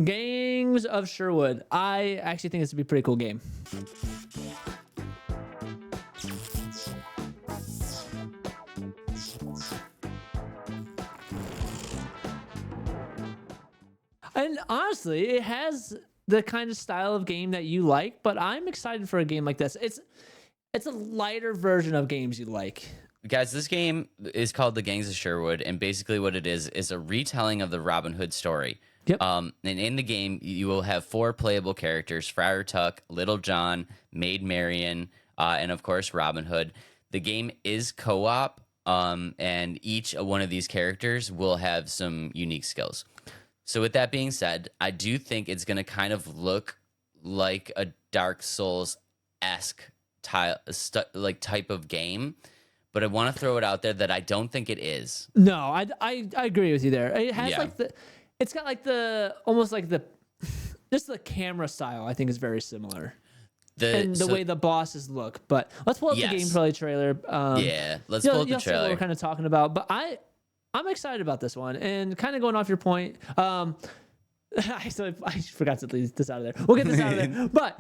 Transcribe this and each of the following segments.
Gangs of Sherwood. I actually think this would be a pretty cool game. And honestly, it has the kind of style of game that you like, but I'm excited for a game like this. It's a lighter version of games you like. Guys, this game is called The Gangs of Sherwood, and basically what it is a retelling of the Robin Hood story. Yep. And in the game, you will have 4 playable characters: Friar Tuck, Little John, Maid Marian, and of course Robin Hood. The game is co-op, and each one of these characters will have some unique skills. So with that being said, I do think it's going to kind of look like a Dark Souls-esque type of game. But I want to throw it out there that I don't think it is. No, I agree with you there. It has Yeah. It's got like almost like just the camera style. I think is very similar, and the way the bosses look. But let's pull up the gameplay trailer. Let's pull up the see what trailer. we're kind of talking about. But I'm excited about this one, and kind of going off your point. I forgot to leave this out of there. We'll get this out of there. But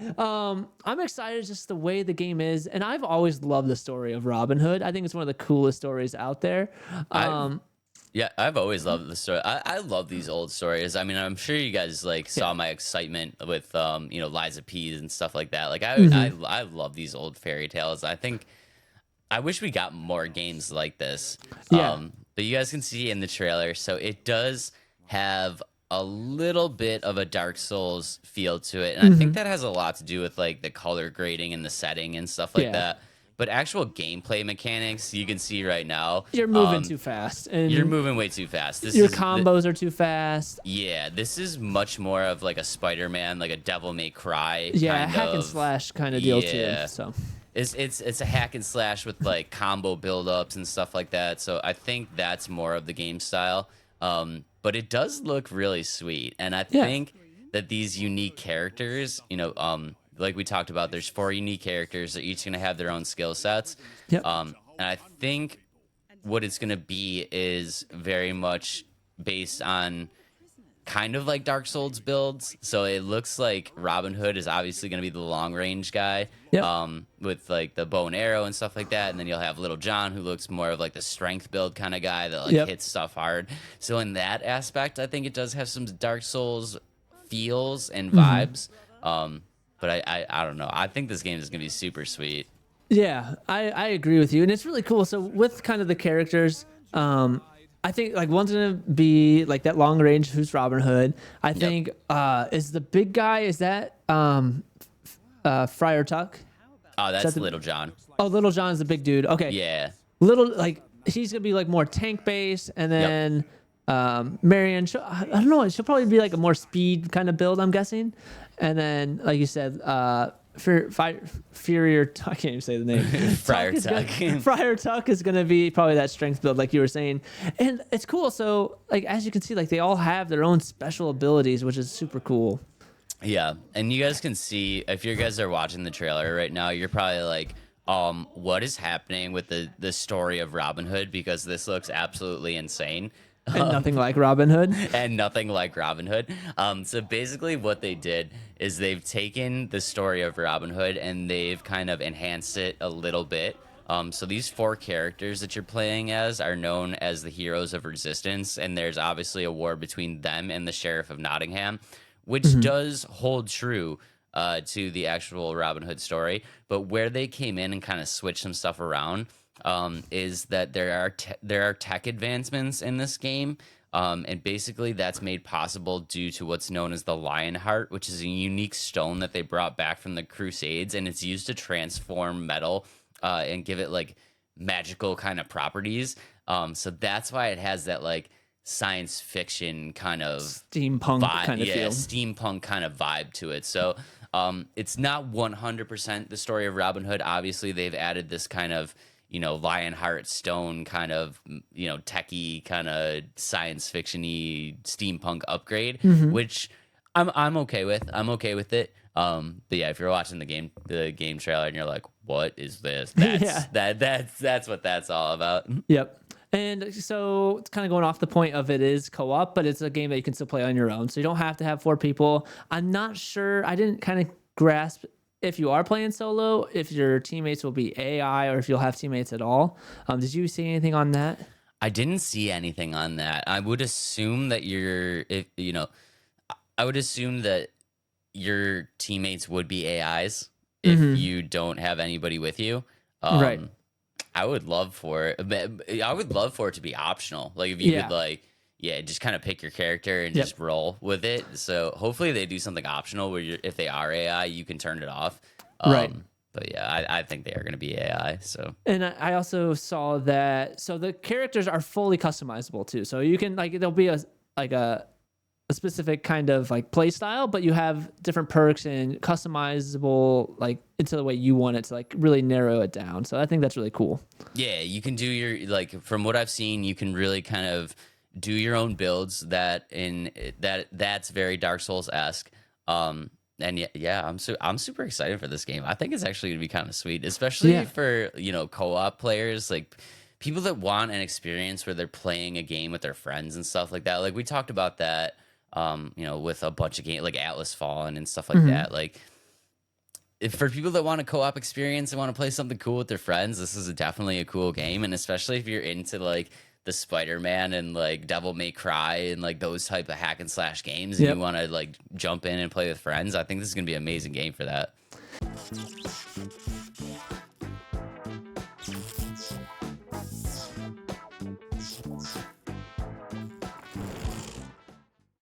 I'm excited just the way the game is. And I've always loved the story of Robin Hood. I think it's one of the coolest stories out there. I've always loved the story. I love these old stories. I mean, I'm sure you guys saw my excitement with Liza Pease and stuff like that. Like I love these old fairy tales. I wish we got more games like this. Yeah. But you guys can see in the trailer, so it does have a little bit of a Dark Souls feel to it, and I think that has a lot to do with like the color grading and the setting and stuff like that. But actual gameplay mechanics, you can see right now, you're moving too fast, and you're moving way too fast. Your combos are too fast. Yeah, this is much more of like a Spider-Man, like a Devil May Cry. Hack and slash kind of deal too. So it's a hack and slash with like combo build-ups and stuff like that. So I think that's more of the game style. But it does look really sweet, and I think that these unique characters, like we talked about, there's 4 unique characters. They're each going to have their own skill sets. Yep. And I think what it's going to be is very much based on kind of like Dark Souls builds. So it looks like Robin Hood is obviously going to be the long range guy, with like the bow and arrow and stuff like that. And then you'll have Little John, who looks more of like the strength build kind of guy that hits stuff hard. So in that aspect, I think it does have some Dark Souls feels and vibes. But I don't know. I think this game is going to be super sweet. Yeah, I agree with you. And it's really cool. So with kind of the characters, I think like one's gonna be like that long range who's Robin Hood. I think is the big guy, is that Friar Tuck? Oh, that's Little John. Oh, Little John's the big dude. Okay. Yeah. He's gonna be like more tank based, and then Marian, I don't know, she'll probably be like a more speed kind of build, I'm guessing. And then like you said, Friar Tuck, I can't even say the name. Friar Tuck. Friar Tuck is going to be probably that strength build, like you were saying. And it's cool. So, like, as you can see, like, they all have their own special abilities, which is super cool. Yeah. And you guys can see, if you guys are watching the trailer right now, you're probably like, what is happening with the story of Robin Hood? Because this looks absolutely insane. And nothing like Robin Hood. And nothing like Robin Hood. So basically what they did is they've taken the story of Robin Hood and they've kind of enhanced it a little bit. So these 4 characters that you're playing as are known as the heroes of resistance. And there's obviously a war between them and the Sheriff of Nottingham, which does hold true to the actual Robin Hood story. But where they came in and kind of switched some stuff around is that there are tech advancements in this game, and basically that's made possible due to what's known as the Lion Heart, which is a unique stone that they brought back from the Crusades, and it's used to transform metal and give it like magical kind of properties. So that's why it has that like science fiction kind of steampunk vibe, kind of feel. Steampunk kind of vibe to it. So it's not 100% the story of Robin Hood. Obviously, they've added this kind of Lionheart stone kind of, techie kind of science fiction-y steampunk upgrade, which I'm okay with. I'm okay with it. But yeah, if you're watching the game trailer and you're like, what is this? That's what that's all about. Yep. And so it's kind of going off the point of it is co-op, but it's a game that you can still play on your own. So you don't have to have 4 people. I'm not sure. I didn't kind of grasp if you are playing solo, if your teammates will be AI or if you'll have teammates at all. Did you see anything on that? I didn't see anything on that. I would assume that I would assume that your teammates would be AIs if you don't have anybody with you. Right. I would love for it. I would love for it to be optional. Like if you could just kind of pick your character and just roll with it. So hopefully they do something optional where if they are AI, you can turn it off. Right. But yeah, I think they are going to be AI. So and I also saw that the characters are fully customizable too. So you can there'll be a specific kind of play style, but you have different perks and customizable into the way you want it to really narrow it down. So I think that's really cool. Yeah, you can do your from what I've seen, you can really kind of do your own builds that's very Dark Souls-esque. And yeah, I'm super excited for this game. I think it's actually gonna be kind of sweet, especially for co-op players, people that want an experience where they're playing a game with their friends and stuff like that. Like we talked about that, with a bunch of games like Atlas Fallen and stuff like that. If for people that want a co-op experience and want to play something cool with their friends, this is definitely a cool game. And especially if you're into the Spider-Man and Devil May Cry and those type of hack and slash games, and you want to jump in and play with friends, I think this is gonna be an amazing game for that.